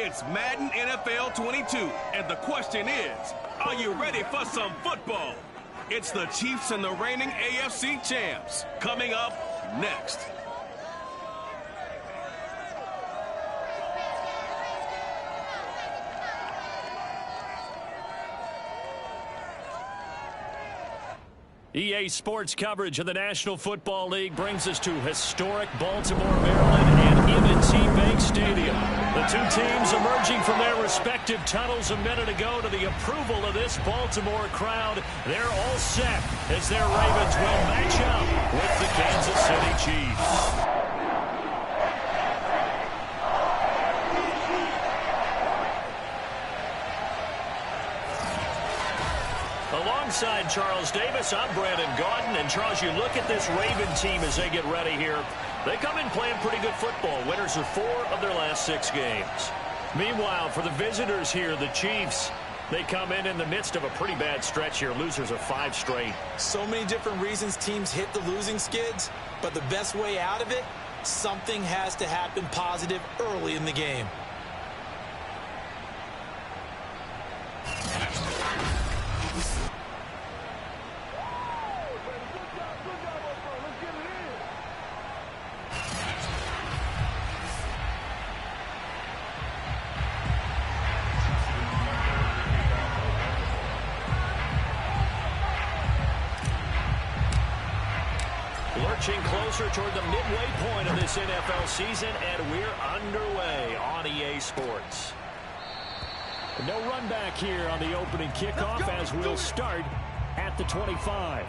It's Madden NFL 22, and the question is, are you ready for some football? It's the Chiefs and the reigning AFC champs. Coming up next. EA Sports coverage of the National Football League brings us to historic Baltimore, Maryland and M&T Bank Stadium. The two teams emerging from their respective tunnels a minute ago to the approval of this Baltimore crowd. They're all set as their Ravens will match up with the Kansas City Chiefs. Alongside Charles Davis, I'm Brandon Gaudin. And Charles, you look at this Raven team as they get ready here. They come in playing pretty good football. Winners of 4 of their last 6 games. Meanwhile, for the visitors here, the Chiefs, they come in the midst of a pretty bad stretch here. Losers of 5 straight. So many different reasons teams hit the losing skids, but the best way out of it, something has to happen positive early in the game. Lurching closer toward the midway point of this NFL season, and we're underway on EA Sports. No run back here on the opening kickoff as we'll start at the 25.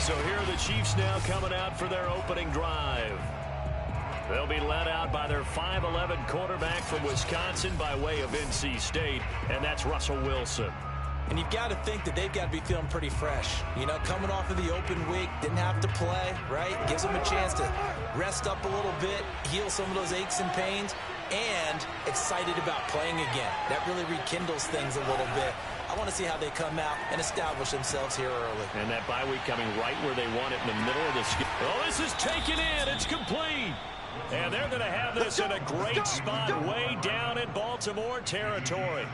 So here are the Chiefs now coming out for their opening drive. They'll be led out by their 5'11" quarterback from Wisconsin by way of NC State, and that's Russell Wilson. And you've got to think that they've got to be feeling pretty fresh. You know, coming off of the open week, didn't have to play, right? Gives them a chance to rest up a little bit, heal some of those aches and pains, and excited about playing again. That really rekindles things a little bit. I want to see how they come out and establish themselves here early. And that bye week coming right where they want it in the middle of the schedule. Oh, this is taken in. It's complete. And they're going to have this in a great spot way down in Baltimore territory.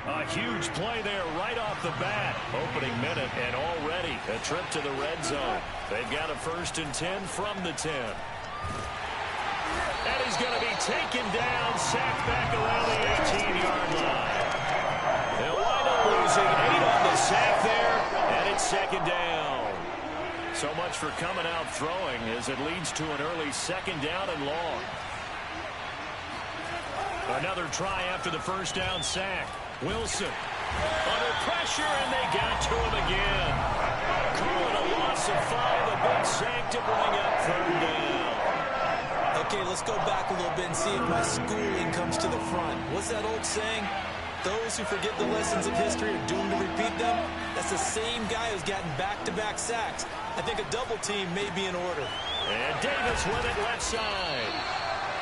A huge play there right off the bat. Opening minute and already a trip to the red zone. They've got a 1st and 10 from the 10. And he's going to be taken down, sacked back around the 18-yard line. They'll wind up losing 8 on the sack there, and it's 2nd down. So much for coming out throwing as it leads to an early 2nd down and long. Another try after the 1st down sack. Wilson under pressure, and they got to him again. Calling a loss of 5, a big sack to bring up 3rd down. Okay, let's go back a little bit and see if my schooling comes to the front. What's that old saying? Those who forget the lessons of history are doomed to repeat them. That's the same guy who's gotten back-to-back sacks. I think a double team may be in order. And Davis with it left side.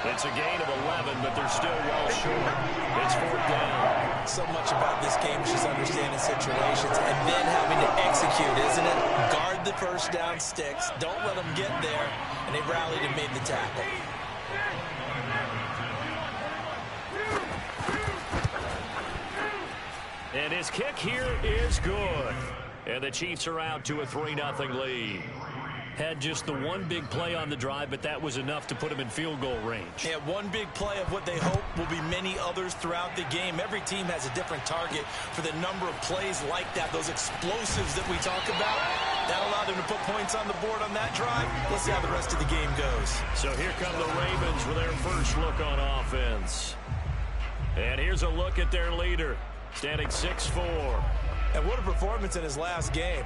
It's a gain of 11, but they're still well short. It's 4th down. So much about this game is just understanding situations and then having to execute, isn't it? Guard the 1st down sticks. Don't let them get there. And they rallied and made the tackle. And his kick here is good. And the Chiefs are out to a 3-0 lead. Had just the one big play on the drive, but that was enough to put him in field goal range. Yeah, one big play of what they hope will be many others throughout the game. Every team has a different target for the number of plays like that, those explosives that we talk about. That allowed them to put points on the board on that drive. Let's see how the rest of the game goes. So here come the Ravens with their first look on offense. And here's a look at their leader, standing 6'4". And what a performance in his last game.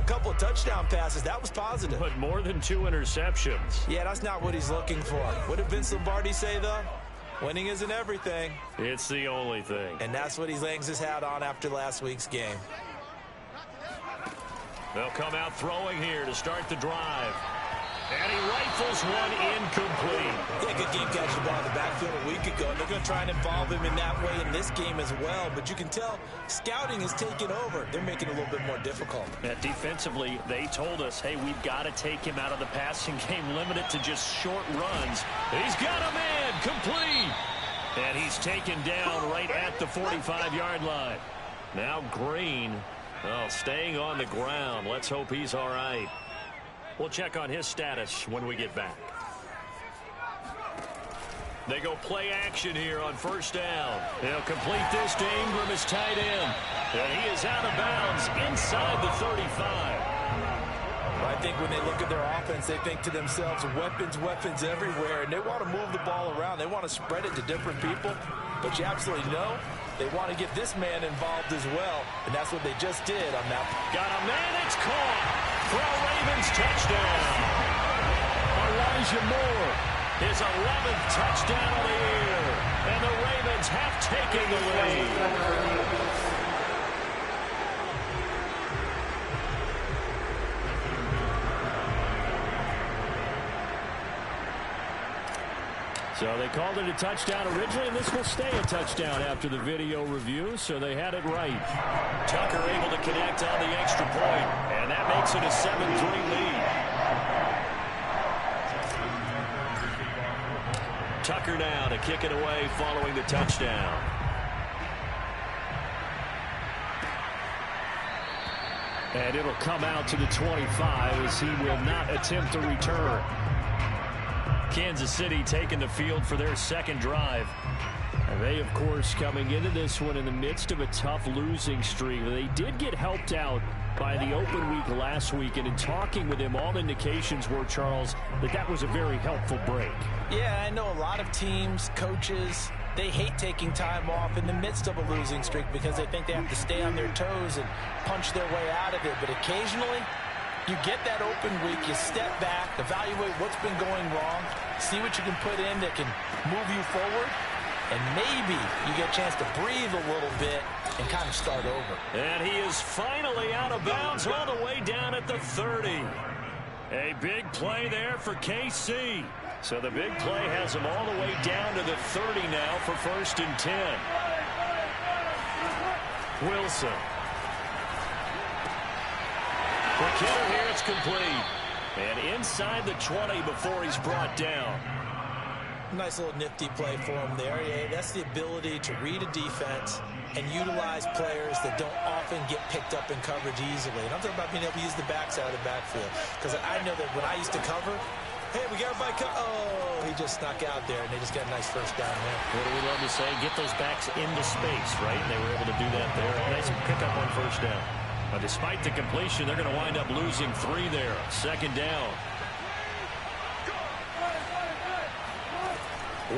A couple of touchdown passes. That was positive. But more than 2 interceptions. Yeah, that's not what he's looking for. What did Vince Lombardi say, though? Winning isn't everything. It's the only thing. And that's what he hangs his hat on after last week's game. They'll come out throwing here to start the drive. And he rifles one incomplete. Yeah, good game catching the ball in the backfield a week ago. And they're going to try and involve him in that way in this game as well. But you can tell scouting is taking over. They're making it a little bit more difficult. Defensively, they told us, hey, we've got to take him out of the passing game, limit it to just short runs. He's got a man complete. And he's taken down right at the 45-yard line. Now Green, staying on the ground. Let's hope he's all right. We'll check on his status when we get back. They go play action here on first down. They'll complete this to Ingram as tight end. And he is out of bounds inside the 35. I think when they look at their offense, they think to themselves, weapons everywhere, and they want to move the ball around. They want to spread it to different people, but you absolutely know they want to get this man involved as well, and that's what they just did on that. Got a man, it's caught for a Ravens touchdown. Elijah Moore, his 11th touchdown of the year, and the Ravens have taken the lead. So they called it a touchdown originally, and this will stay a touchdown after the video review, so they had it right. Tucker able to connect on the extra point, and that makes it a 7-3 lead. Tucker now to kick it away following the touchdown. And it'll come out to the 25 as he will not attempt a return. Kansas City taking the field for their second drive. And they, of course, coming into this one in the midst of a tough losing streak. They did get helped out by the open week last week, and in talking with him, all indications were, Charles, that was a very helpful break. Yeah, I know a lot of teams, coaches, they hate taking time off in the midst of a losing streak because they think they have to stay on their toes and punch their way out of it. But occasionally, you get that open week, you step back, evaluate what's been going wrong, see what you can put in that can move you forward, and maybe you get a chance to breathe a little bit and kind of start over. And he is finally out of bounds all the way down at the 30. A big play there for KC. So the big play has him all the way down to the 30 now for 1st and 10. Wilson. For Kittle here, it's complete. And inside the 20 before he's brought down. Nice little nifty play for him there. Yeah, that's the ability to read a defense and utilize players that don't often get picked up in coverage easily. And I'm talking about being able to use the backside of the backfield. Because I know that when I used to cover, hey, we got everybody oh, he just snuck out there, and they just got a nice first down there. What do we love to say? Get those backs into space, right? And they were able to do that there. Nice pickup on first down. But despite the completion, they're going to wind up losing 3 there. 2nd down.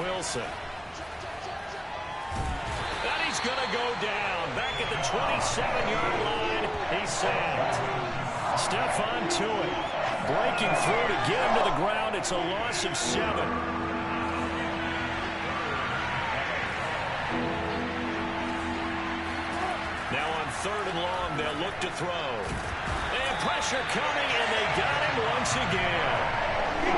Wilson. And he's going to go down. Back at the 27-yard line. He's sacked. Stephon Tuitt breaking through to get him to the ground. It's a loss of 7. Now on 3rd and long, they'll look to throw. They have pressure coming, and they got him once again.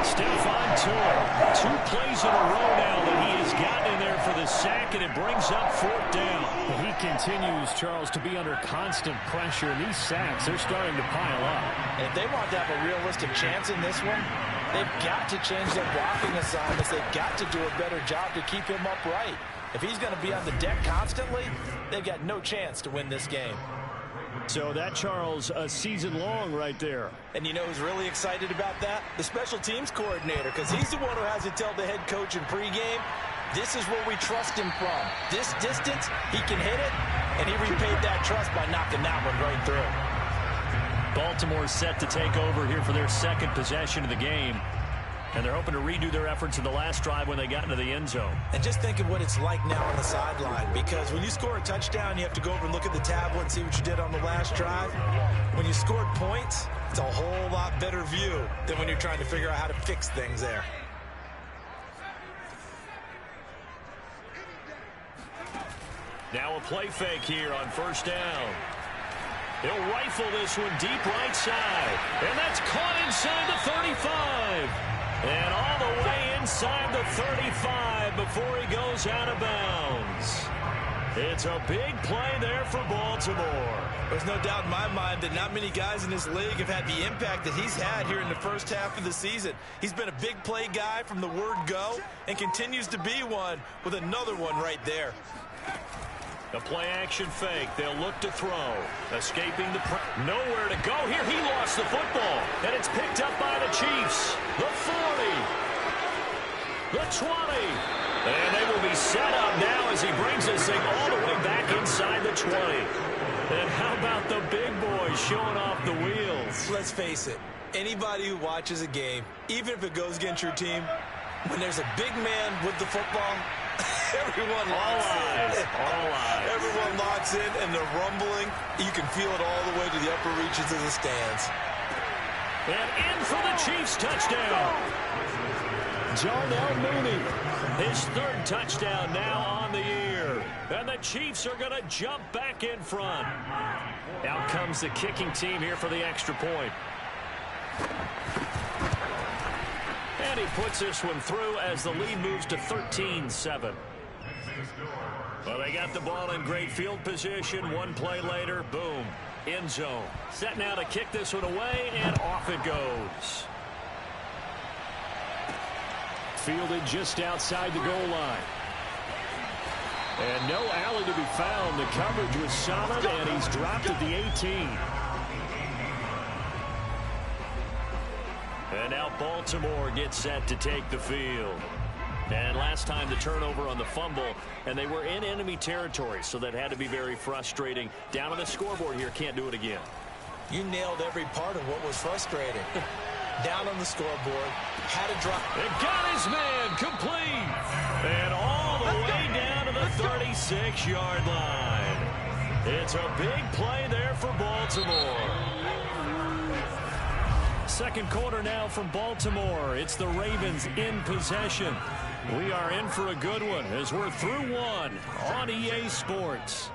Stephon Tuitt, 2 plays in a row now that he has gotten in there for the sack, and it brings up 4th down. Well, he continues, Charles, to be under constant pressure, and these sacks, they're starting to pile up. And if they want to have a realistic chance in this one, they've got to change their blocking assignments. They've got to do a better job to keep him upright. If he's going to be on the deck constantly, they've got no chance to win this game. So that, Charles, a season long right there. And you know who's really excited about that? The special teams coordinator, because he's the one who has to tell the head coach in pregame, this is where we trust him from. This distance, he can hit it, and he repaid that trust by knocking that one right through. Baltimore's set to take over here for their 2nd possession of the game. And they're hoping to redo their efforts in the last drive when they got into the end zone. And just think of what it's like now on the sideline, because when you score a touchdown, you have to go over and look at the tablet and see what you did on the last drive. When you scored points, it's a whole lot better view than when you're trying to figure out how to fix things there. Now a play fake here on 1st down. He'll rifle this one deep right side. And that's caught inside the 35. And all the way inside the 35 before he goes out of bounds. It's a big play there for Baltimore. There's no doubt in my mind that not many guys in this league have had the impact that he's had here in the first half of the season. He's been a big play guy from the word go and continues to be one with another one right there. The play-action fake. They'll look to throw. Escaping the nowhere to go here. He lost the football, and it's picked up by the Chiefs. The 40. The 20. And they will be set up now as he brings this thing all the way back inside the 20. And how about the big boys showing off the wheels? Let's face it, anybody who watches a game, even if it goes against your team, when there's a big man with the football, everyone locks in. All eyes. Everyone locks in, and they're rumbling. You can feel it all the way to the upper reaches of the stands. And in for the Chiefs touchdown. Darnell Mooney. His third touchdown now on the year. And the Chiefs are going to jump back in front. Out comes the kicking team here for the extra point. And he puts this one through as the lead moves to 13-7. Well, they got the ball in great field position. One play later, boom, end zone. Set now to kick this one away, and off it goes. Fielded just outside the goal line. And no alley to be found. The coverage was solid, and he's dropped at the 18. And now Baltimore gets set to take the field. And last time the turnover on the fumble, and they were in enemy territory, so that had to be very frustrating. Down on the scoreboard here, can't do it again. You nailed every part of what was frustrating. Down on the scoreboard, had a drop. It got his man complete. And all the way down to the 36-yard line. It's a big play there for Baltimore. Second quarter now from Baltimore. It's the Ravens in possession. We are in for a good one as we're through one on EA Sports.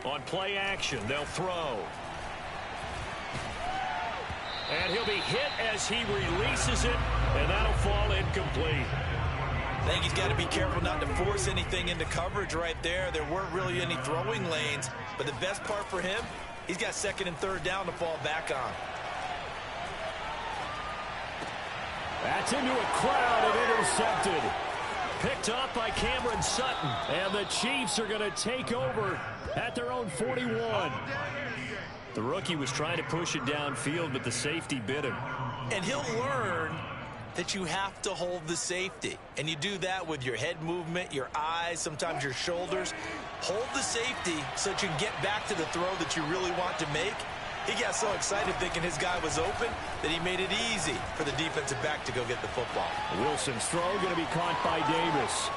On play action, they'll throw. And he'll be hit as he releases it, and that'll fall incomplete. I think he's got to be careful not to force anything into coverage right there. There weren't really any throwing lanes, but the best part for him, he's got second and third down to fall back on. That's into a crowd and intercepted. Picked up by Cameron Sutton, and the Chiefs are going to take over at their own 41. The rookie was trying to push it downfield, but the safety bit him. And he'll learn that you have to hold the safety. And you do that with your head movement, your eyes, sometimes your shoulders. Hold the safety so that you can get back to the throw that you really want to make. He got so excited thinking his guy was open that he made it easy for the defensive back to go get the football. Wilson's throw going to be caught by Davis.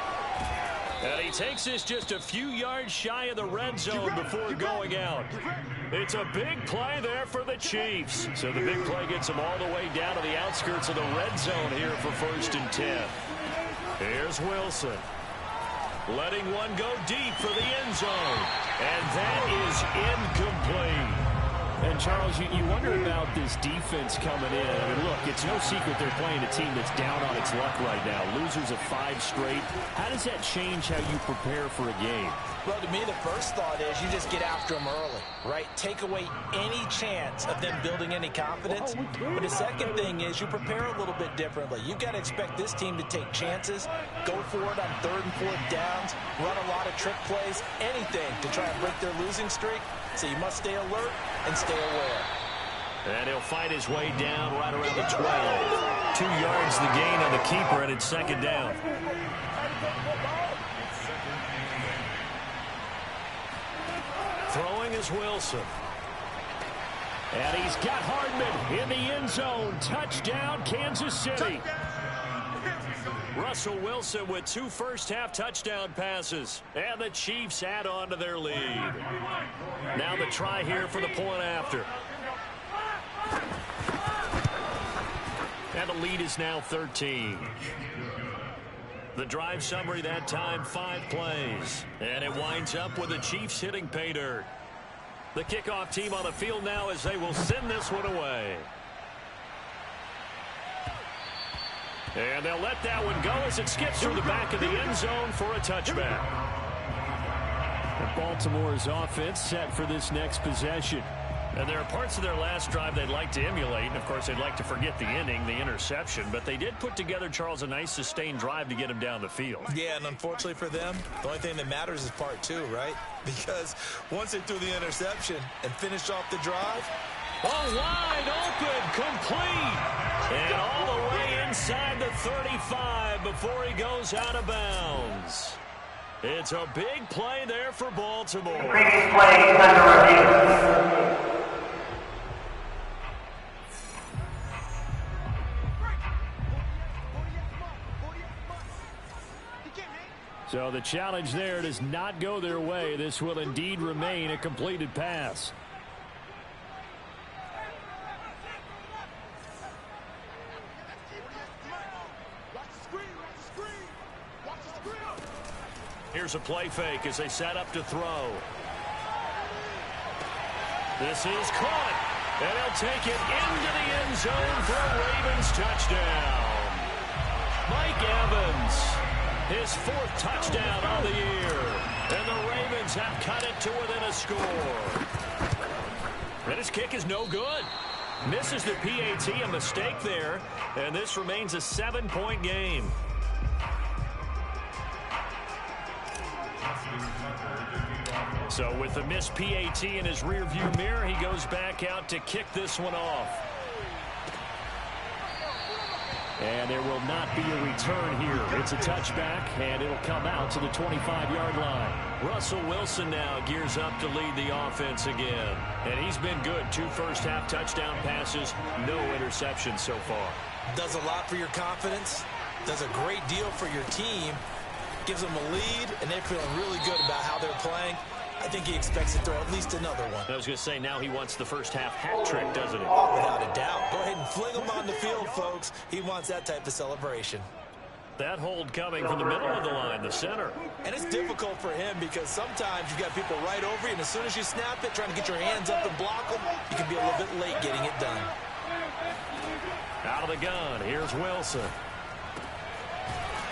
And he takes this just a few yards shy of the red zone before going out. It's a big play there for the Chiefs. So the big play gets them all the way down to the outskirts of the red zone here for 1st and 10. Here's Wilson. Letting one go deep for the end zone. And that is incomplete. And, Charles, you wonder about this defense coming in. I mean, look, it's no secret they're playing a team that's down on its luck right now. Losers of 5 straight. How does that change how you prepare for a game? Well, to me, the first thought is you just get after them early, right? Take away any chance of them building any confidence. But the second thing is you prepare a little bit differently. You've got to expect this team to take chances, go for it on 3rd and 4th downs, run a lot of trick plays, anything to try and break their losing streak. So you must stay alert and stay aware. And he'll fight his way down right around the 12. 2 yards the gain on the keeper, and it's 2nd down. Throwing is Wilson. And he's got Hardman in the end zone. Touchdown, Kansas City. Russell Wilson with 2 first-half touchdown passes. And the Chiefs add on to their lead. Now the try here for the point after. And the lead is now 13. The drive summary that time, 5 plays. And it winds up with the Chiefs hitting pay dirt. The kickoff team on the field now as they will send this one away. And they'll let that one go as it skips through the back of the end zone for a touchback. And Baltimore's offense set for this next possession. And there are parts of their last drive they'd like to emulate. And, of course, they'd like to forget the inning, the interception. But they did put together, Charles, a nice sustained drive to get him down the field. Yeah, and unfortunately for them, the only thing that matters is part two, right? Because once they threw the interception and finished off the drive. Oh, wide open, complete. And all the way inside the 35 before he goes out of bounds. It's a big play there for Baltimore. The previous play is under review. So the challenge there does not go their way. This will indeed remain a completed pass. Here's a play fake as they set up to throw. This is caught, and he'll take it into the end zone for a Ravens touchdown. Mike Evans, his 4th touchdown of the year, and the Ravens have cut it to within a score. And his kick is no good. Misses the PAT, a mistake there, and this remains a 7-point game. So with the missed PAT in his rearview mirror, he goes back out to kick this one off. And there will not be a return here. It's a touchback, and it'll come out to the 25-yard line. Russell Wilson now gears up to lead the offense again. And he's been good. 2 first-half touchdown passes, no interceptions so far. Does a lot for your confidence. Does a great deal for your team. Gives them a lead, and they're feeling really good about how they're playing. I think he expects to throw at least another one. I was going to say, now he wants the first-half hat trick, doesn't he? Without a doubt. Go ahead and fling him on the field, folks. He wants that type of celebration. That hold coming from the middle of the line, the center. And it's difficult for him because sometimes you've got people right over you, and as soon as you snap it, trying to get your hands up and block them, you can be a little bit late getting it done. Out of the gun, here's Wilson.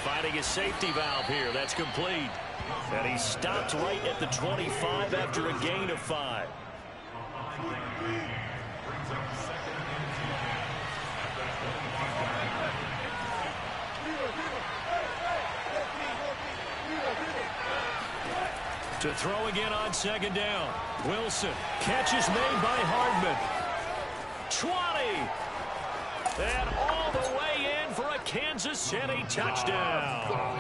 Finding his safety valve here. That's complete. And he stopped right at the 25 after a gain of 5. To throw again on 2nd down. Wilson. Catch is made by Hardman. 20. And all the way in for a Kansas City touchdown.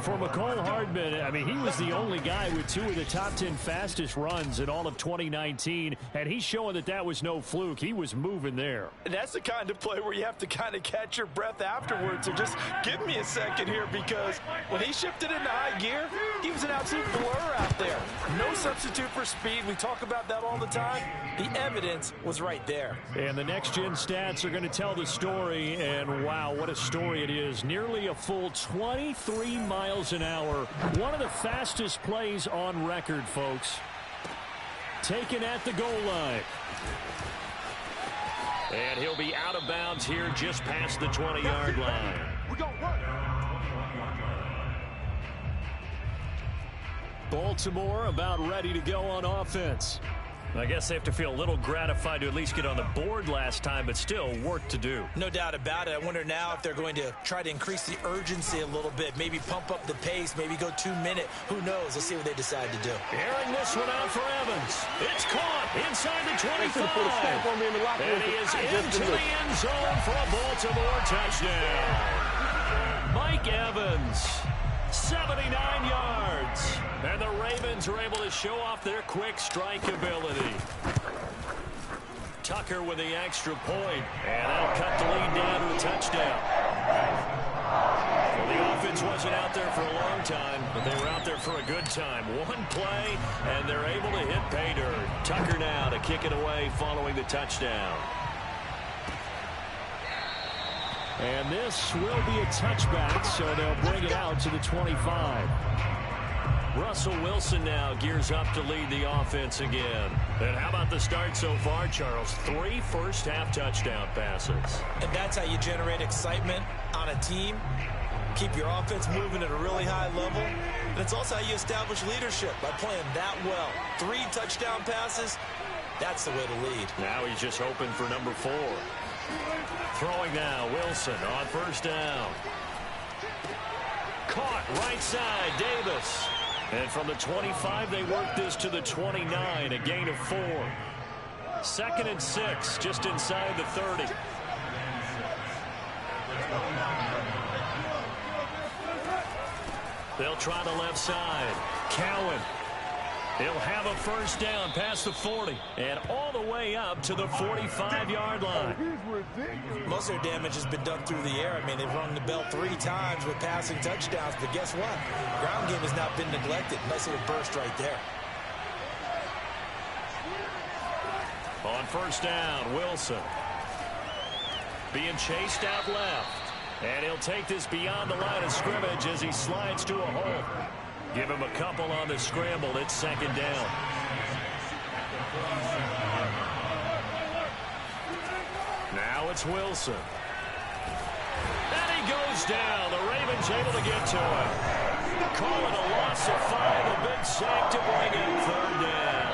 For McCole Hardman, I mean, he was the only guy with 2 of the top 10 fastest runs in all of 2019, and he's showing that that was no fluke. He was moving there. And that's the kind of play where you have to kind of catch your breath afterwards. So just give me a second here, because when he shifted into high gear, he was an absolute blur out there. No substitute for speed. We talk about that all the time. The evidence was right there. And the next-gen stats are going to tell the story, and wow, what a story it is. Nearly a full 23 miles an hour. One of the fastest plays on record, folks. Taken at the goal line. And he'll be out of bounds here just past the 20-yard line. We're going to work. Baltimore about ready to go on offense. I guess they have to feel a little gratified to at least get on the board last time, but still work to do. No doubt about it. I wonder now if they're going to try to increase the urgency a little bit, maybe pump up the pace, maybe go 2-minute. Who knows? Let's see what they decide to do. Airing this one out for Evans. It's caught inside the 25. And he is into the end zone for a Baltimore touchdown. Mike Evans, 79 yards. And the Ravens are able to show off their quick strike ability. Tucker with the extra point. And that'll cut the lead down to a touchdown. Well, the offense wasn't out there for a long time, but they were out there for a good time. One play, and they're able to hit pay dirt. Tucker now to kick it away following the touchdown. And this will be a touchback, so they'll bring it out to the 25. Russell Wilson now gears up to lead the offense again. And how about the start so far, Charles? 3 first-half touchdown passes. And that's how you generate excitement on a team. Keep your offense moving at a really high level. And it's also how you establish leadership, by playing that well. 3 touchdown passes, that's the way to lead. Now he's just hoping for number 4. Throwing now, Wilson on first down. Caught right side, Davis. And from the 25, they work this to the 29, a gain of 4. 2nd and 6, just inside the 30. They'll try the left side. Cowan. He'll have a first down past the 40 and all the way up to the 45-yard line. Most of their damage has been done through the air. I mean, they've rung the bell 3 times with passing touchdowns, but guess what? Ground game has not been neglected. Nice little burst right there. On first down, Wilson. Being chased out left. And he'll take this beyond the line of scrimmage as he slides to a hole. Give him a couple on the scramble. It's 2nd down. Now it's Wilson. And he goes down. The Ravens able to get to him. Call it a loss of 5. A big sack to bring in 3rd down.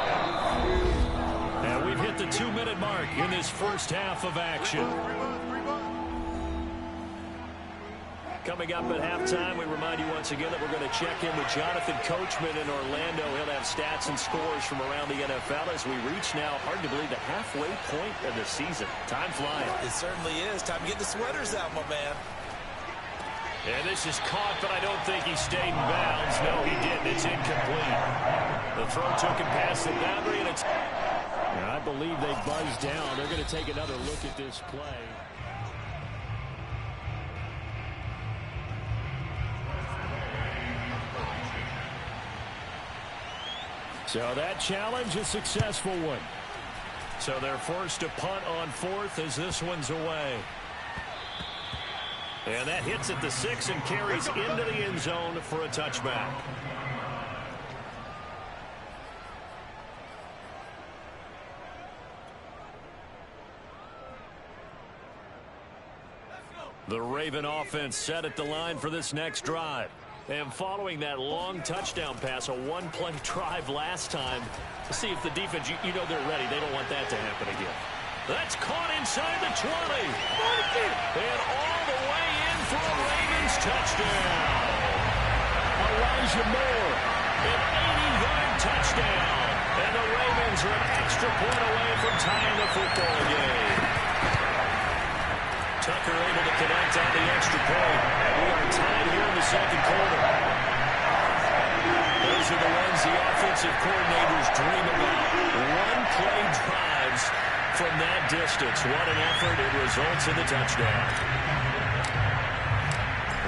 And we've hit the 2-minute mark in this first half of action. Coming up at halftime, we remind you once again that we're going to check in with Jonathan Coachman in Orlando. He'll have stats and scores from around the NFL as we reach now, hard to believe, the halfway point of the season. Time flying. It certainly is. Time to get the sweaters out, my man. And this is caught, but I don't think he stayed in bounds. No, he didn't. It's incomplete. The throw took him past the boundary, and it's... And I believe they buzzed down. They're going to take another look at this play. So that challenge, a successful one. So they're forced to punt on 4th as this one's away. And that hits at the 6 and carries into the end zone for a touchback. The Raven offense set at the line for this next drive. And following that long touchdown pass, a 1-play drive last time, to see if the defense, you know they're ready. They don't want that to happen again. That's caught inside the 20. And all the way in for a Ravens touchdown. Elijah Moore. An 80-yard touchdown. And the Ravens are an extra point away from tying the football game. Tucker able to connect on the extra point. We are tied here in the 2nd quarter. Those are the ones the offensive coordinators dream about. 1-play drives from that distance. What an effort. It results in the touchdown.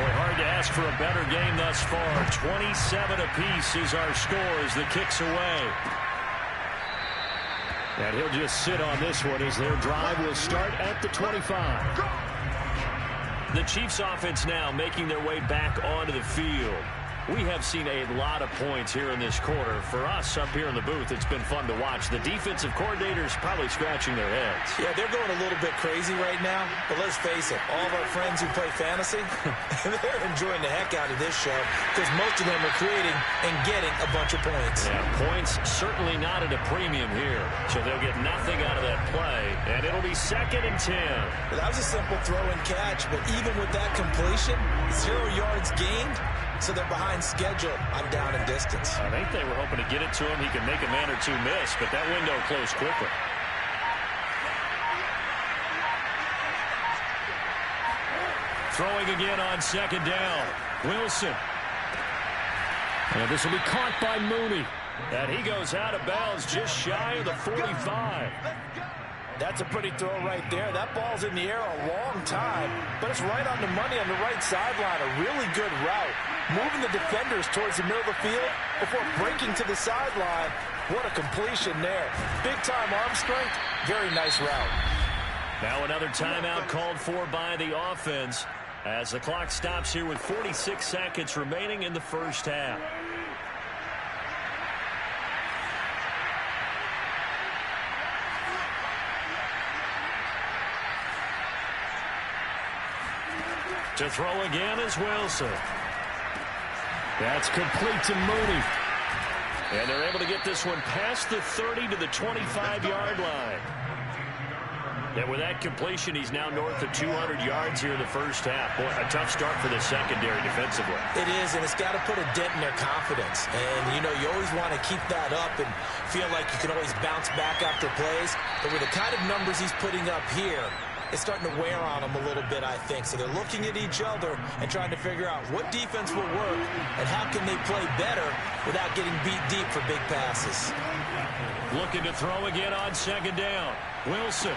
Boy, hard to ask for a better game thus far. 27 apiece is our score as the kick's away. And he'll just sit on this one as their drive will start at the 25. The Chiefs offense now making their way back onto the field. We have seen a lot of points here in this quarter. For us up here in the booth, it's been fun to watch. The defensive coordinators probably scratching their heads. Yeah, they're going a little bit crazy right now. But let's face it, all of our friends who play fantasy, they're enjoying the heck out of this show because most of them are creating and getting a bunch of points. Yeah, points certainly not at a premium here. So they'll get nothing out of that play. And it'll be 2nd and 10. Well, that was a simple throw and catch, but even with that completion, 0 yards gained. So they're behind schedule on down and distance. I think they were hoping to get it to him. He could make a man or two miss, but that window closed quickly. Throwing again on 2nd down. Wilson. And this will be caught by Mooney. And he goes out of bounds just shy of the 45. That's a pretty throw right there. That ball's in the air a long time, but it's right on the money on the right sideline. A really good route. Moving the defenders towards the middle of the field before breaking to the sideline. What a completion there. Big-time arm strength. Very nice route. Now another timeout called for by the offense as the clock stops here with 46 seconds remaining in the first half. To throw again is Wilson. That's complete to Mooney. And they're able to get this one past the 30 to the 25-yard line. And with that completion, he's now north of 200 yards here in the first half. Boy, a tough start for the secondary defensively. It is, and it's got to put a dent in their confidence. And, you know, you always want to keep that up and feel like you can always bounce back after plays. But with the kind of numbers he's putting up here, it's starting to wear on them a little bit, I think. So they're looking at each other and trying to figure out what defense will work and how can they play better without getting beat deep for big passes. Looking to throw again on second down. Wilson.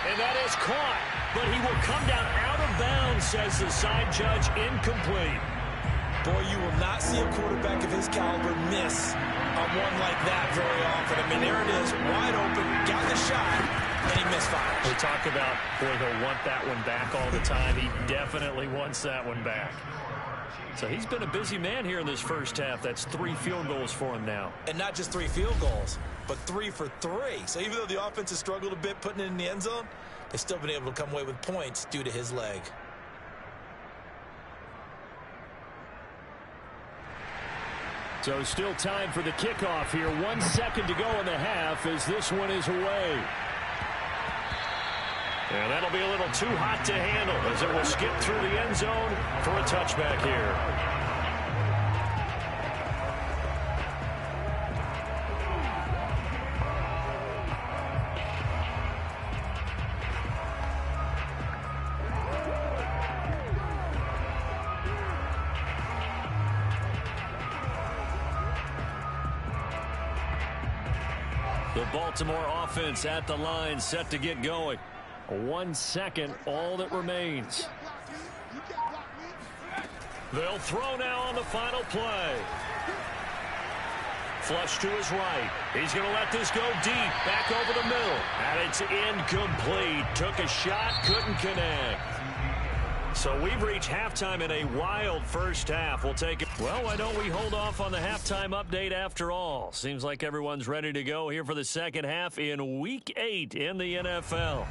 And that is caught, but he will come down out of bounds, says the side judge, incomplete. Boy, you will not see a quarterback of his caliber miss on one like that very often. I mean, there it is, wide open, got the shot, and he misfires. We talk about, boy, he'll want that one back all the time. He definitely wants that one back. So he's been a busy man here in this first half. That's 3 field goals for him now. And not just 3 field goals, but 3 for 3. So even though the offense has struggled a bit putting it in the end zone, they've still been able to come away with points due to his leg. So still time for the kickoff here. 1 second to go in the half as this one is away. And that'll be a little too hot to handle as it will skip through the end zone for a touchback here. The Baltimore offense at the line, set to get going. 1 second, all that remains. They'll throw now on the final play. Flush to his right. He's going to let this go deep, back over the middle. And it's incomplete. Took a shot, couldn't connect. So we've reached halftime in a wild first half. We'll take it. Well, why don't we hold off on the halftime update after all? Seems like everyone's ready to go here for the second half in Week 8 in the NFL.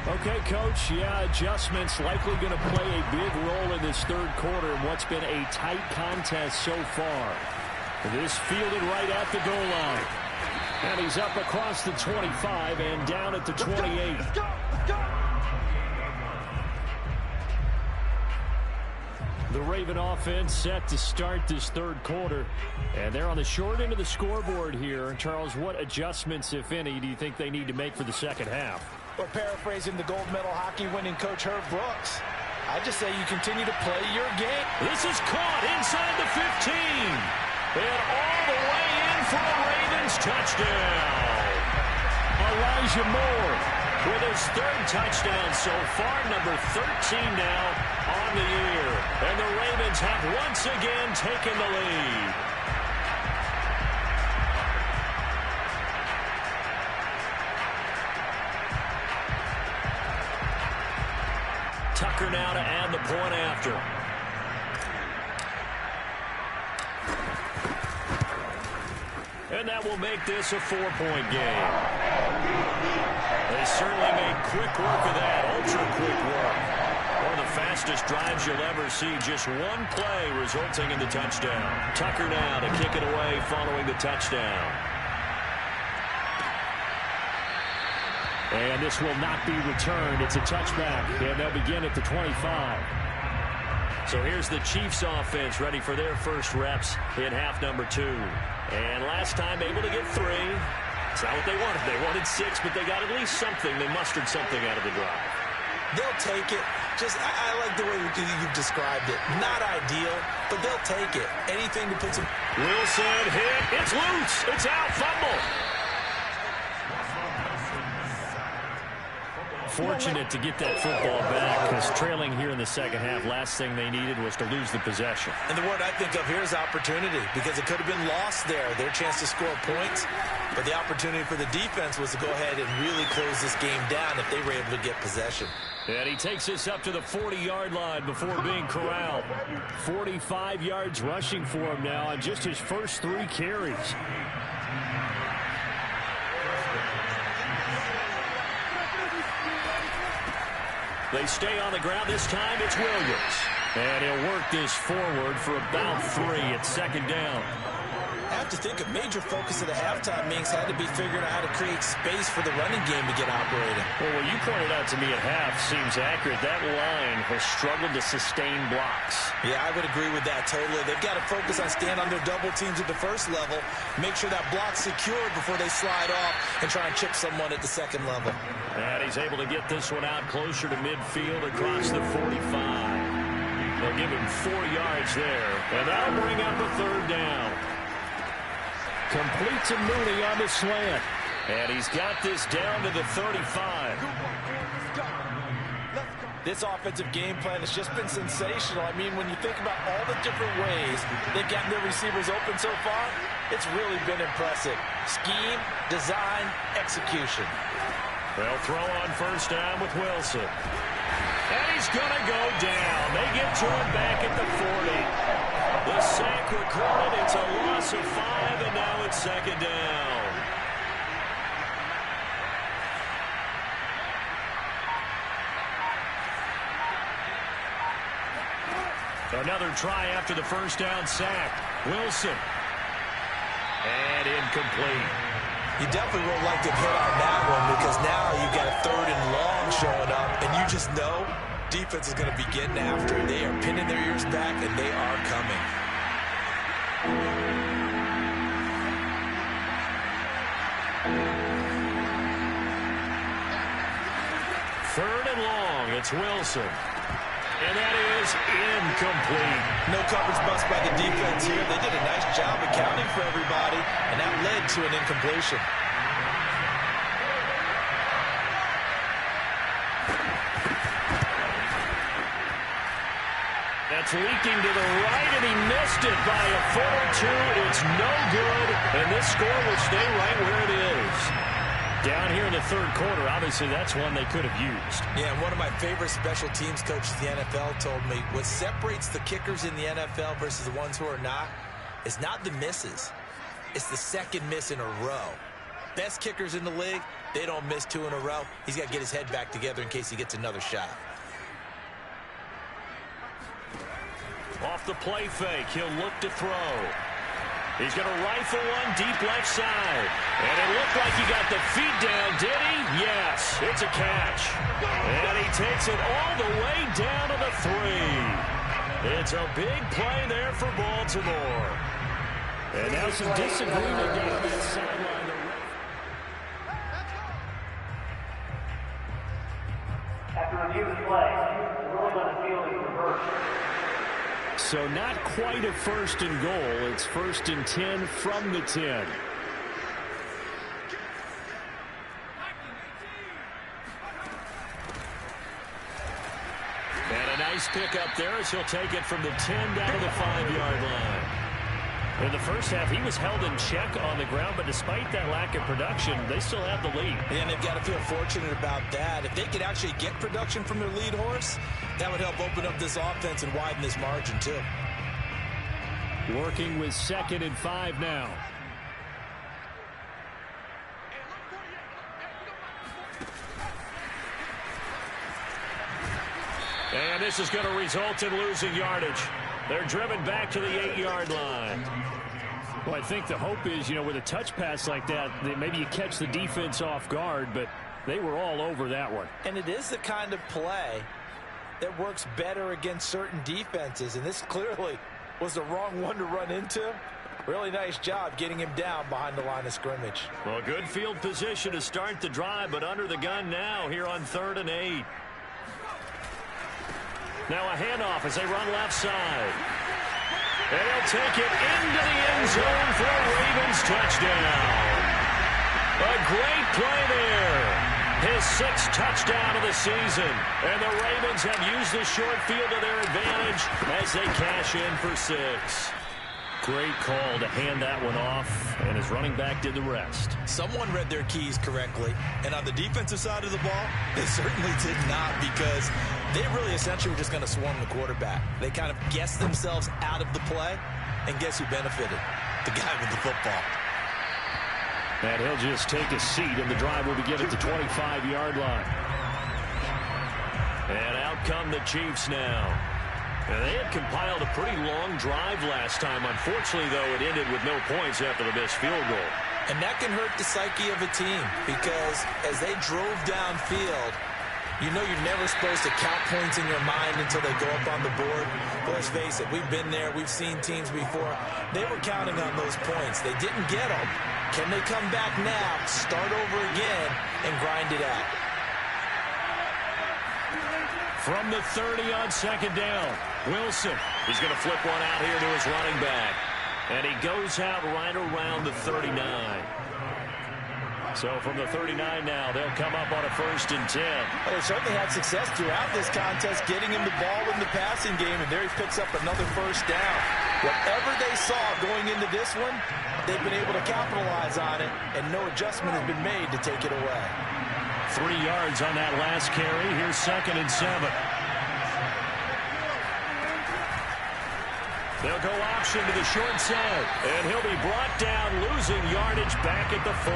Okay, Coach, adjustments likely going to play a big role in this third quarter in what's been a tight contest so far. This fielded right at the goal line. And he's up across the 25 and down at the 28. Let's go. The Raven offense set to start this third quarter. And they're on the short end of the scoreboard here. Charles, what adjustments, if any, do you think they need to make for the second half? Or paraphrasing the gold medal hockey winning coach Herb Brooks, I just say you continue to play your game. This is caught inside the 15. And all the way in for a Ravens touchdown. Elijah Moore with his third touchdown so far, number 13 now on the year. And the Ravens have once again taken the lead. Tucker now to add the point after. And that will make this a 4-point game. They certainly made quick work of that, ultra-quick work. One of the fastest drives you'll ever see, just one play resulting in the touchdown. Tucker now to kick it away following the touchdown. And this will not be returned. It's a touchback, and they'll begin at the 25. So here's the Chiefs offense ready for their first reps in half number 2. And last time able to get 3. It's not what they wanted. They wanted 6, but they got at least something. They mustered something out of the drive. They'll take it. I like the way you've described it. Not ideal, but they'll take it. Anything to put some... Wilson hit. It's loose. It's out. Fumble. Fortunate to get that football back, because trailing here in the second half, last thing they needed was to lose the possession. And the word I think of here is opportunity, because it could have been lost there, their chance to score points. But the opportunity for the defense was to go ahead and really close this game down if they were able to get possession. And he takes us up to the 40-yard line before being corralled. 45 yards rushing for him now on just his first 3 carries. They stay on the ground. This time it's Williams. And he'll work this forward for about 3 at second down. I have to think a major focus of the halftime meetings had to be figuring out how to create space for the running game to get operating. Well, what you pointed out to me at half seems accurate. That line has struggled to sustain blocks. Yeah, I would agree with that totally. They've got to focus on staying on their double teams at the first level, make sure that block's secured before they slide off and try and chip someone at the second level. And he's able to get this one out closer to midfield across the 45. They'll give him 4 yards there, and that'll bring up a third down. Complete to Mooney on the slant. And he's got this down to the 35. This offensive game plan has just been sensational. I mean, when you think about all the different ways they've gotten their receivers open so far, it's really been impressive. Scheme, design, execution. They'll throw on first down with Wilson. And he's going to go down. They get to him back at the 40. The sack recorded. It's a loss of 5, and now it's second down. Another try after the first down sack. Wilson. And incomplete. You definitely would like to hit on that one because now you've got a 3rd and long showing up, and you just know defense is going to be getting after it. They are pinning their ears back, and they are coming. 3rd and long. It's Wilson. And that is incomplete. No coverage bust by the defense here. They did a nice job accounting for everybody, and that led to an incompletion. That's leaking to the right, and he missed it by a foot or 2. It's no good, and this score will stay right where it is. Down here in the 3rd quarter, obviously that's one they could have used. Yeah, and one of my favorite special teams coaches in the NFL told me what separates the kickers in the NFL versus the ones who are not is not the misses. It's the second miss in a row. Best kickers in the league, they don't miss 2 in a row. He's got to get his head back together in case he gets another shot. Off the play fake, he'll look to throw. He's going to rifle one deep left side. And it looked like he got the feet down, did he? Yes, it's a catch. And he takes it all the way down to the 3. It's a big play there for Baltimore. And now some disagreement down that sideline. After review of play, the ruling on the field is reversed. So not quite a 1st and goal. It's 1st and 10 from the 10. And a nice pick up there as he'll take it from the 10 down to the 5-yard line. In the first half, he was held in check on the ground, but despite that lack of production, they still have the lead. Yeah, and they've got to feel fortunate about that. If they could actually get production from their lead horse, that would help open up this offense and widen this margin, too. Working with 2nd and 5 now. And this is going to result in losing yardage. They're driven back to the 8-yard line. Well, I think the hope is, with a touch pass like that maybe you catch the defense off guard, but they were all over that one. And it is the kind of play that works better against certain defenses, and this clearly was the wrong one to run into. Really nice job getting him down behind the line of scrimmage. Well, good field position to start the drive, but under the gun now here on 3rd and 8. Now a handoff as they run left side. And he'll take it into the end zone for a Ravens touchdown. A great play there. His 6th touchdown of the season. And the Ravens have used the short field to their advantage as they cash in for 6. Great call to hand that one off, and his running back did the rest. Someone read their keys correctly, and on the defensive side of the ball, they certainly did not, because they really essentially were just going to swarm the quarterback. They kind of guessed themselves out of the play, and guess who benefited? The guy with the football. And he'll just take a seat, and the drive will begin at the 25-yard line. And out come the Chiefs now. And they had compiled a pretty long drive last time. Unfortunately, though, it ended with no points after the missed field goal. And that can hurt the psyche of a team because as they drove downfield, you know you're never supposed to count points in your mind until they go up on the board. But let's face it, we've been there. We've seen teams before. They were counting on those points. They didn't get them. Can they come back now, start over again, and grind it out? From the 30 on second down, Wilson. He's going to flip one out here to his running back. And he goes out right around the 39. So from the 39 now, they'll come up on a 1st and 10. Well, they certainly had success throughout this contest getting him the ball in the passing game, and there he picks up another 1st down. Whatever they saw going into this one, they've been able to capitalize on it, and no adjustment has been made to take it away. 3 yards on that last carry. Here's 2nd and 7. They'll go option to the short side, and he'll be brought down, losing yardage back at the 40.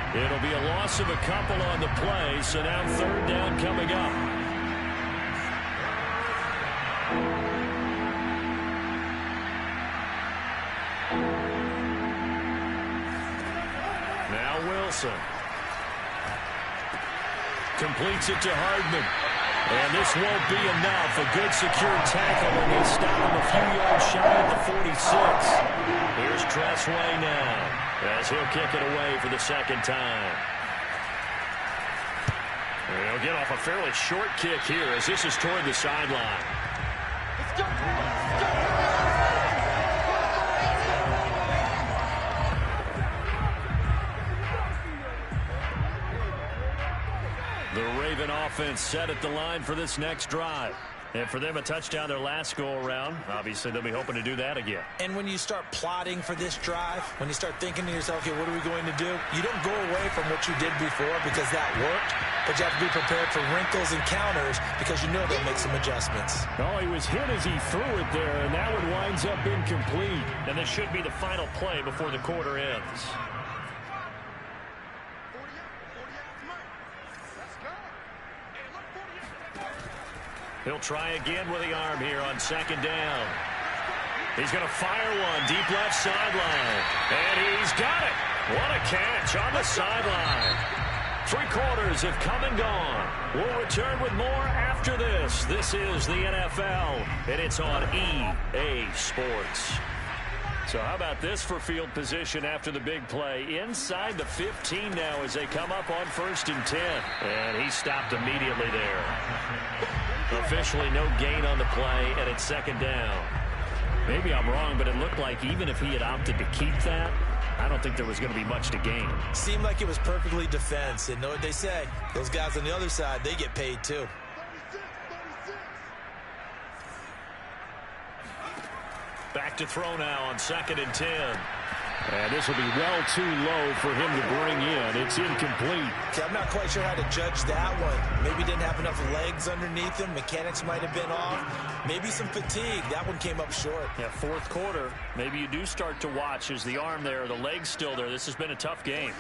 It'll be a loss of a couple on the play, so now 3rd down coming up. Now Wilson. Completes it to Hardman. And this won't be enough. A good secure tackle, and they stop him a few yards shy at the 46. Here's Tressway now as he'll kick it away for the 2nd time. And he'll get off a fairly short kick here as this is toward the sideline. Let's go. The Raven offense set at the line for this next drive. And for them, a touchdown their last go-around. Obviously, they'll be hoping to do that again. And when you start plotting for this drive, when you start thinking to yourself, okay, what are we going to do? You don't go away from what you did before because that worked, but you have to be prepared for wrinkles and counters because you know they'll make some adjustments. Oh, he was hit as he threw it there, and that one winds up incomplete. And this should be the final play before the quarter ends. He'll try again with the arm here on 2nd down. He's going to fire one deep left sideline. And he's got it. What a catch on the sideline. 3 quarters have come and gone. We'll return with more after this. This is the NFL, and it's on EA Sports. So how about this for field position after the big play? Inside the 15 now as they come up on 1st and 10. And he stopped immediately there. Officially no gain on the play, and it's 2nd down. Maybe I'm wrong, but it looked like even if he had opted to keep that, I don't think there was going to be much to gain. Seemed like it was perfectly defense. And know what they say? Those guys on the other side, they get paid too. Back to throw now on 2nd and 10. And this will be well too low for him to bring in. It's incomplete. See, I'm not quite sure how to judge that one. Maybe didn't have enough legs underneath him. Mechanics might have been off. Maybe some fatigue. That one came up short. Yeah, 4th quarter. Maybe you do start to watch as the arm there, the leg's still there. This has been a tough game.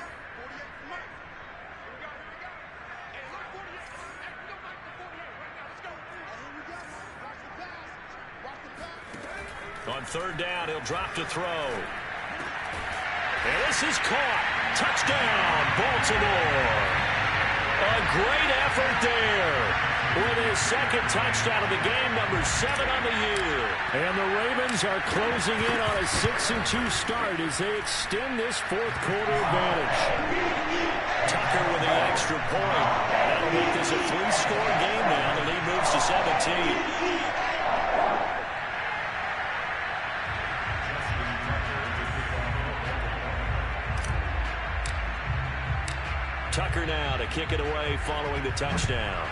On 3rd down, he'll drop to throw. And this is caught. Touchdown, Baltimore. A great effort there with his 2nd touchdown of the game, number 7 on the year. And the Ravens are closing in on a 6-2 start as they extend this 4th quarter advantage. Tucker with the extra point. That'll make this a 3-score game now. The lead moves to 17. Tucker now to kick it away following the touchdown.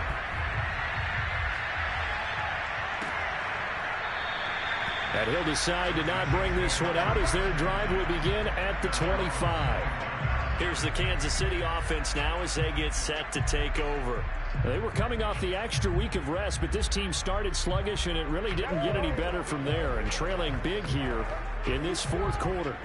And he'll decide to not bring this one out as their drive will begin at the 25. Here's the Kansas City offense now as they get set to take over. They were coming off the extra week of rest, but this team started sluggish, and it really didn't get any better from there, and trailing big here in this 4th quarter.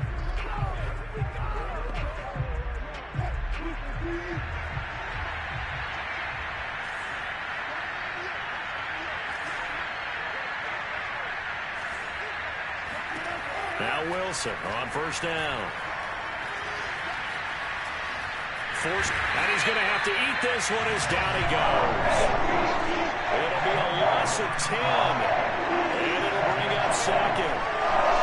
Now Wilson on first down. Forced, and he's going to have to eat this one as down he goes. It'll be a loss of 10, and it'll bring up second.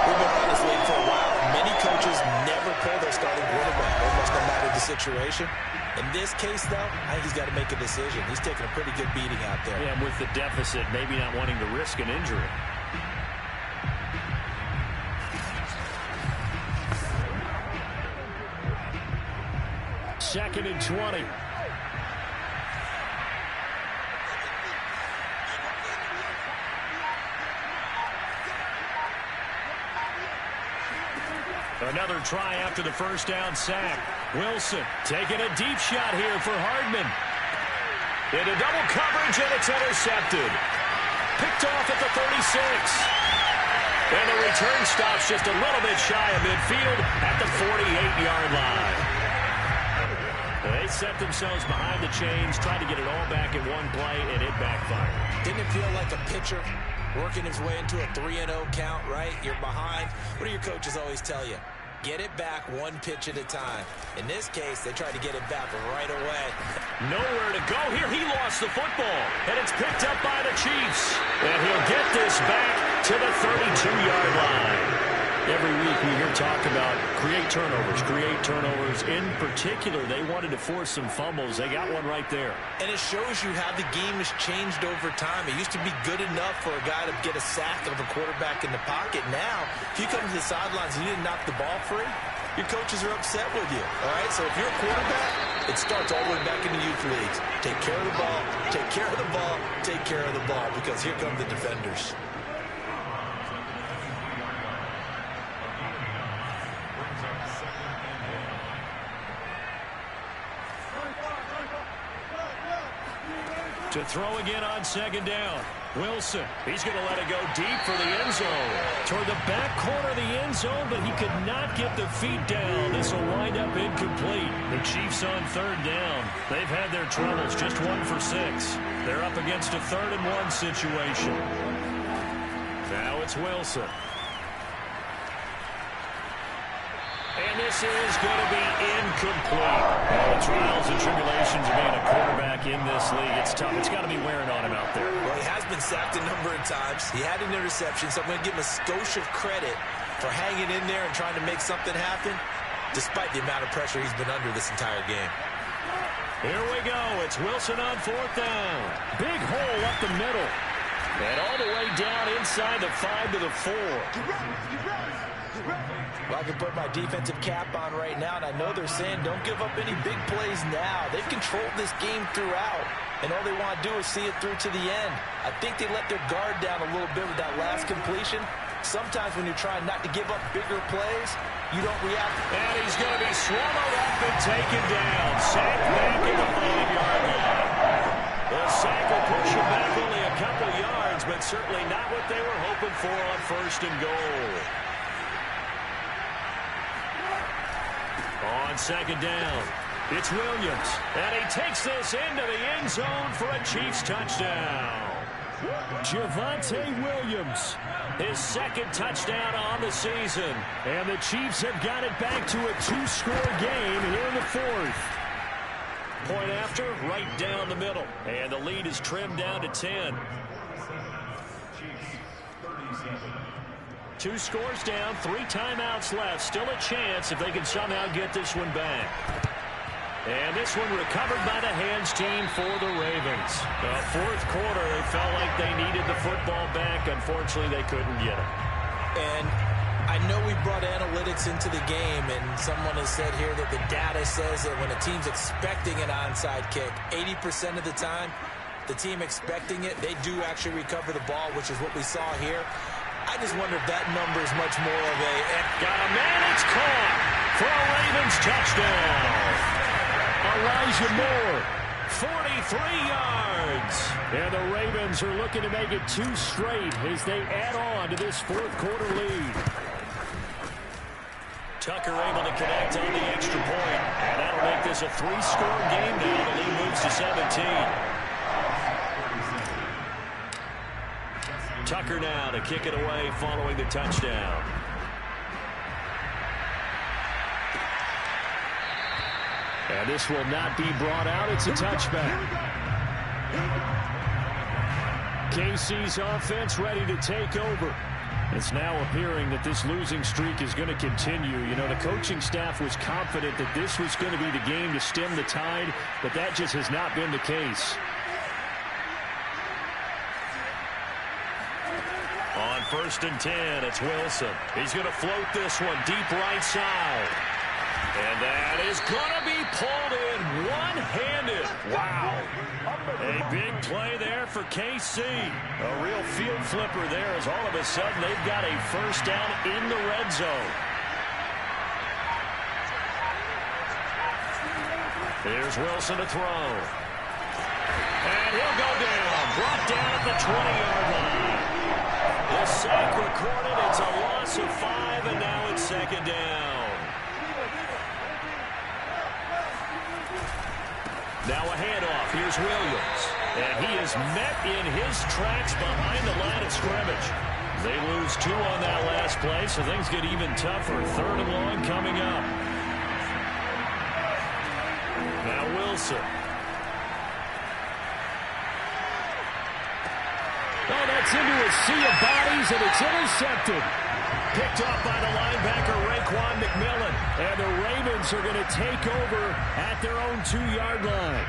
We've been around this league for a while. Many coaches never pull their starting quarterback, almost no matter the situation. In this case, though, I think he's got to make a decision. He's taking a pretty good beating out there. Yeah, and with the deficit, maybe not wanting to risk an injury. Second and 20. Another try after the first down sack. Wilson taking a deep shot here for Hardman. Into double coverage, and it's intercepted. Picked off at the 36. And the return stops just a little bit shy of midfield at the 48-yard line. They set themselves behind the chains, tried to get it all back in one play, and it backfired. Didn't it feel like a pitcher working his way into a 3-0 count, right? You're behind. What do your coaches always tell you? Get it back one pitch at a time. In this case, they tried to get it back right away. Nowhere to go here. He lost the football, and it's picked up by the Chiefs. And he'll get this back to the 32-yard line. Every week we hear talk about create turnovers. In particular, they wanted to force some fumbles. They got one right there. And it shows you how the game has changed over time. It used to be good enough for a guy to get a sack of a quarterback in the pocket. Now, if you come to the sidelines and you didn't knock the ball free, your coaches are upset with you. All right, so if you're a quarterback, it starts all the way back in the youth leagues. Take care of the ball, take care of the ball, take care of the ball, because here come the defenders. To throw again on second down. Wilson, he's going to let it go deep for the end zone. Toward the back corner of the end zone, but he could not get the feet down. This will wind up incomplete. The Chiefs on third down. They've had their troubles, just 1 for 6. They're up against a 3rd and 1 situation. Now it's Wilson. And this is going to be incomplete. Well, the trials and tribulations of being a quarterback in this league, it's tough. It's got to be wearing on him out there. Well, he has been sacked a number of times. He had an interception, so I'm going to give him a skosh of credit for hanging in there and trying to make something happen, despite the amount of pressure he's been under this entire game. Here we go. It's Wilson on 4th down. Big hole up the middle. And all the way down inside the 5 to the 4. Well, I can put my defensive cap on right now, and I know they're saying don't give up any big plays now. They've controlled this game throughout, and all they want to do is see it through to the end. I think they let their guard down a little bit with that last completion. Sometimes when you're trying not to give up bigger plays, you don't react. And he's going to be swallowed up and taken down. Sacked back in the 5-yard line. The sack will push him back only a couple yards, but certainly not what they were hoping for on 1st and goal. On 2nd down, it's Williams, and he takes this into the end zone for a Chiefs touchdown. Javonte Williams, his 2nd touchdown on the season, and the Chiefs have got it back to a 2-score game here in the 4th. Point after, right down the middle, and the lead is trimmed down to 10. 2 scores down, 3 timeouts left. Still a chance if they can somehow get this one back. And this one recovered by the hands team for the Ravens. The 4th quarter, they felt like they needed the football back. Unfortunately, they couldn't get it. And I know we brought analytics into the game, and someone has said here that the data says that when a team's expecting an onside kick, 80% of the time, the team expecting it, they do actually recover the ball, which is what we saw here. I just wonder if that number is much more of a... Got a man, it's caught for a Ravens touchdown. Elijah Moore, 43 yards. And the Ravens are looking to make it 2 straight as they add on to this 4th quarter lead. Tucker able to connect on the extra point. And that'll make this a 3-score game now. The lead moves to 17. Tucker now to kick it away following the touchdown. And this will not be brought out. It's a touchback. KC's offense ready to take over. It's now appearing that this losing streak is going to continue. You know, the coaching staff was confident that this was going to be the game to stem the tide, but that just has not been the case. On 1st and 10, it's Wilson. He's going to float this one deep right side. And that is going to be pulled in one-handed. Wow. A big play there for KC. A real field flipper there as all of a sudden they've got a first down in the red zone. Here's Wilson to throw. And he'll go down. Brought down at the 20-yard line. The sack recorded. It's a loss of 5, and now it's 2nd down. Now a handoff. Here's Williams. And he is met in his tracks behind the line of scrimmage. They lose 2 on that last play, so things get even tougher. 3rd and long coming up. Now Wilson. Oh, that's into a sea of bodies, and it's intercepted. Picked off by the linebacker, Raekwon McMillan. And the Ravens are going to take over at their own 2-yard line.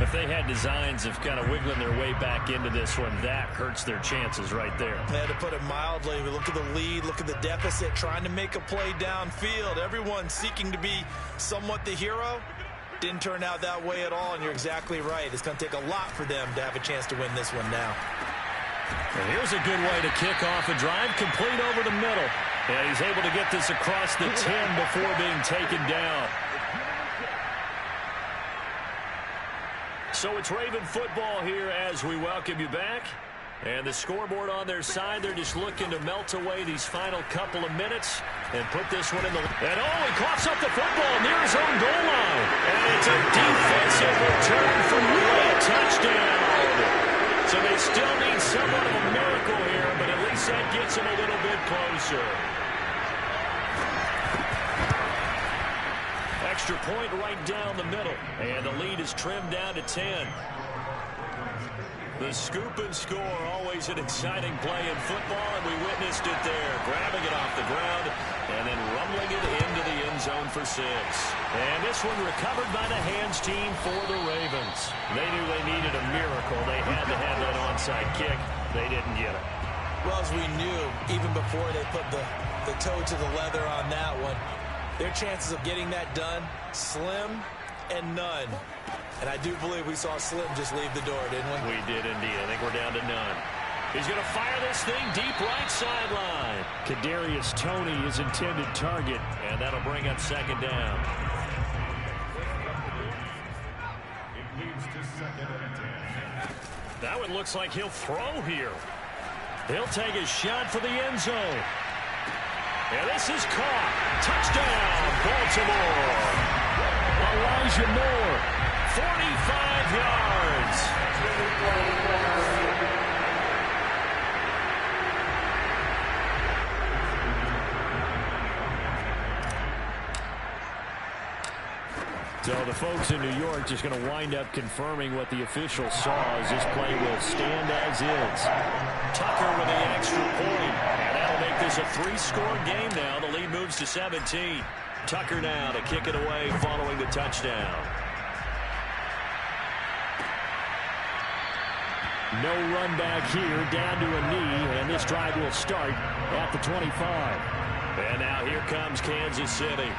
If they had designs of kind of wiggling their way back into this one, that hurts their chances right there. To put it mildly, look at the lead, look at the deficit, trying to make a play downfield. Everyone seeking to be somewhat the hero. Didn't turn out that way at all, and you're exactly right. It's going to take a lot for them to have a chance to win this one now. And here's a good way to kick off a drive, complete over the middle. And he's able to get this across the 10 before being taken down. So it's Raven football here as we welcome you back. And the scoreboard on their side, they're just looking to melt away these final couple of minutes and put this one in the... And oh, he coughs up the football near his own goal line. And it's a defensive return from Ray, a touchdown. So they still need somewhat of a miracle here, but at least that gets them a little bit closer. Extra point right down the middle, and the lead is trimmed down to 10. The scoop and score, always an exciting play in football, and we witnessed it there. Grabbing it off the ground and then rumbling it into the end zone for 6. And this one recovered by the hands team for the Ravens. They knew they needed a miracle. They had to have that onside kick. They didn't get it. Well, as we knew, even before they put the toe to the leather on that one, their chances of getting that done, slim and none. And I do believe we saw Slim just leave the door, didn't we? We did indeed. I think we're down to none. He's going to fire this thing deep right sideline. Kadarius Toney is intended target. And that'll bring up 2nd down. It moves to 2nd and 10. That one looks like he'll throw here. He'll take a shot for the end zone. And this is caught. Touchdown, Baltimore. Elijah Moore. 45 yards. So the folks in New York just going to wind up confirming what the official saw as this play will stand as is. Tucker with the extra point. And that'll make this a 3-score game now. The lead moves to 17. Tucker now to kick it away following the touchdown. No run back here, down to a knee, and this drive will start at the 25. And now here comes Kansas City.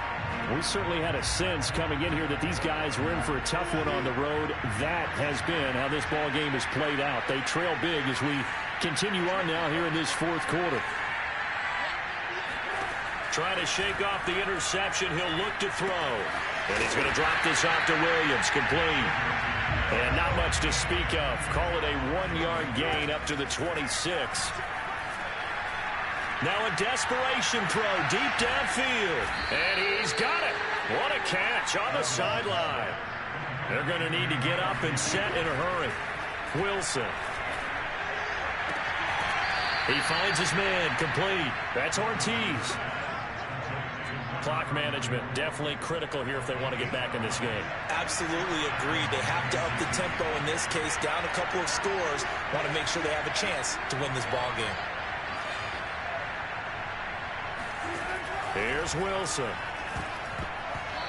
We certainly had a sense coming in here that these guys were in for a tough one on the road. That has been how this ball game has played out. They trail big as we continue on now here in this 4th quarter. Trying to shake off the interception. He'll look to throw. And he's going to drop this off to Williams. Complete. And not much to speak of. Call it a 1-yard gain up to the 26. Now a desperation throw deep downfield. And he's got it. What a catch on the sideline. They're going to need to get up and set in a hurry. Wilson. He finds his man. Complete. That's Ortiz. Clock management, definitely critical here if they want to get back in this game. Absolutely agreed. They have to up the tempo in this case, down a couple of scores. Want to make sure they have a chance to win this ball game. Here's Wilson.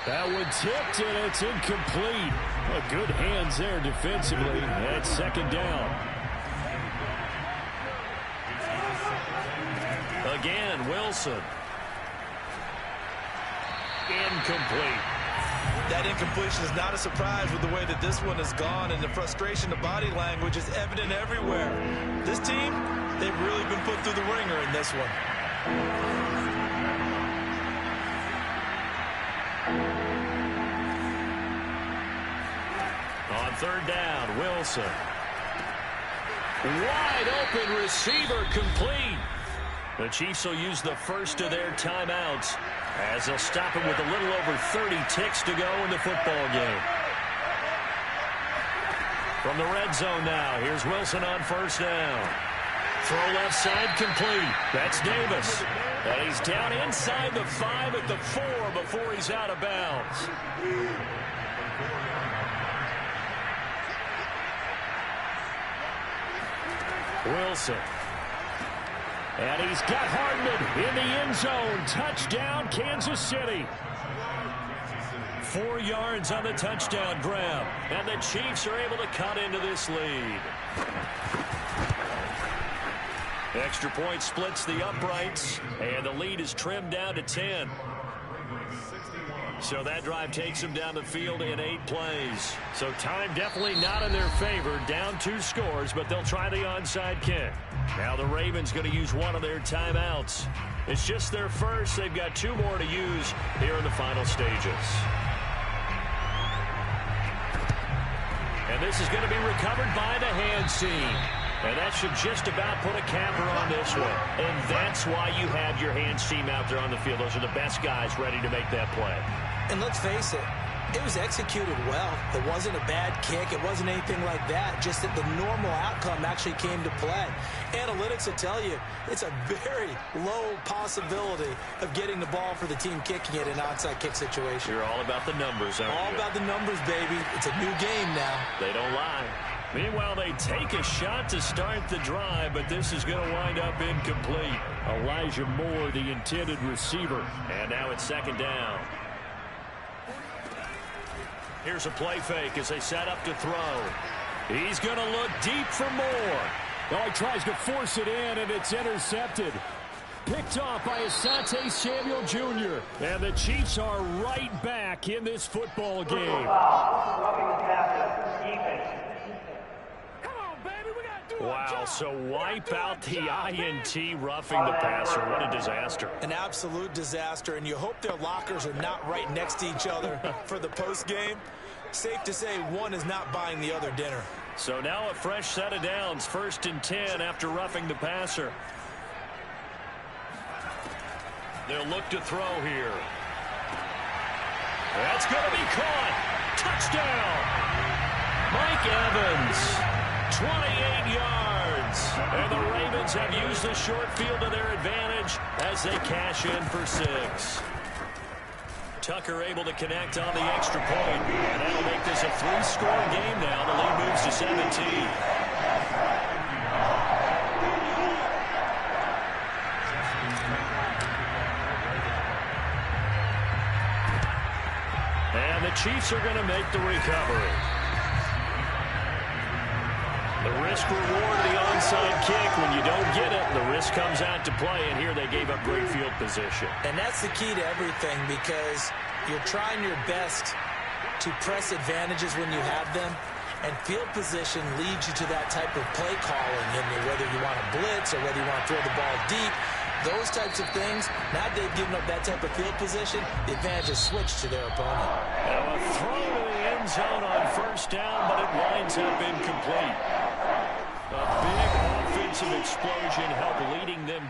That one tipped, and it's incomplete. Well, good hands there defensively. That's second down. Again, Wilson. Incomplete. That incompletion is not a surprise with the way that this one has gone, and the frustration, the body language is evident everywhere. This team, they've really been put through the ringer in this one. On third down, Wilson. Wide open receiver complete. The Chiefs will use the first of their timeouts as they'll stop him with a little over 30 ticks to go in the football game. From the red zone now, here's Wilson on first down. Throw left side complete. That's Davis. And he's down inside the 5 at the 4 before he's out of bounds. Wilson. And he's got Hardman in the end zone. Touchdown, Kansas City. 4 yards on the touchdown grab. And the Chiefs are able to cut into this lead. Extra point splits the uprights. And the lead is trimmed down to 10. So that drive takes them down the field in 8 plays. So time definitely not in their favor. Down 2 scores, but they'll try the onside kick. Now the Ravens going to use one of their timeouts. It's just their first. They've got 2 more to use here in the final stages. And this is going to be recovered by the hands team. And that should just about put a capper on this one. And that's why you have your hands team out there on the field. Those are the best guys ready to make that play. And let's face it, it was executed well. It wasn't a bad kick. It wasn't anything like that. Just that the normal outcome actually came to play. Analytics will tell you it's a very low possibility of getting the ball for the team kicking it in an onside kick situation. You're all about the numbers, aren't you? All about the numbers, baby. It's a new game now. They don't lie. Meanwhile, they take a shot to start the drive, but this is going to wind up incomplete. Elijah Moore, the intended receiver. And now it's second down. Here's a play fake as they set up to throw. He's going to look deep for Moore. Oh, he tries to force it in, and it's intercepted. Picked off by Asante Samuel Jr. And the Chiefs are right back in this football game. Wow, so wipe out the INT roughing the passer. What a disaster. An absolute disaster, and you hope their lockers are not right next to each other for the postgame. Safe to say one is not buying the other dinner. So now a fresh set of downs, 1st and 10 after roughing the passer. They'll look to throw here. That's going to be caught. Touchdown. Mike Evans. 28 yards. And the Ravens have used the short field to their advantage as they cash in for 6. Tucker able to connect on the extra point. And that'll make this a 3-score game now. The lead moves to 17. And the Chiefs are going to make the recovery. The risk reward of the onside kick. When you don't get it, the risk comes out to play, and here they gave up great field position. And that's the key to everything, because you're trying your best to press advantages when you have them, and field position leads you to that type of play calling, and whether you want to blitz or whether you want to throw the ball deep, those types of things. Now they've given up that type of field position, the advantage is switched to their opponent. Now a throw to the end zone on first down, but it winds up incomplete. A big offensive explosion helped leading them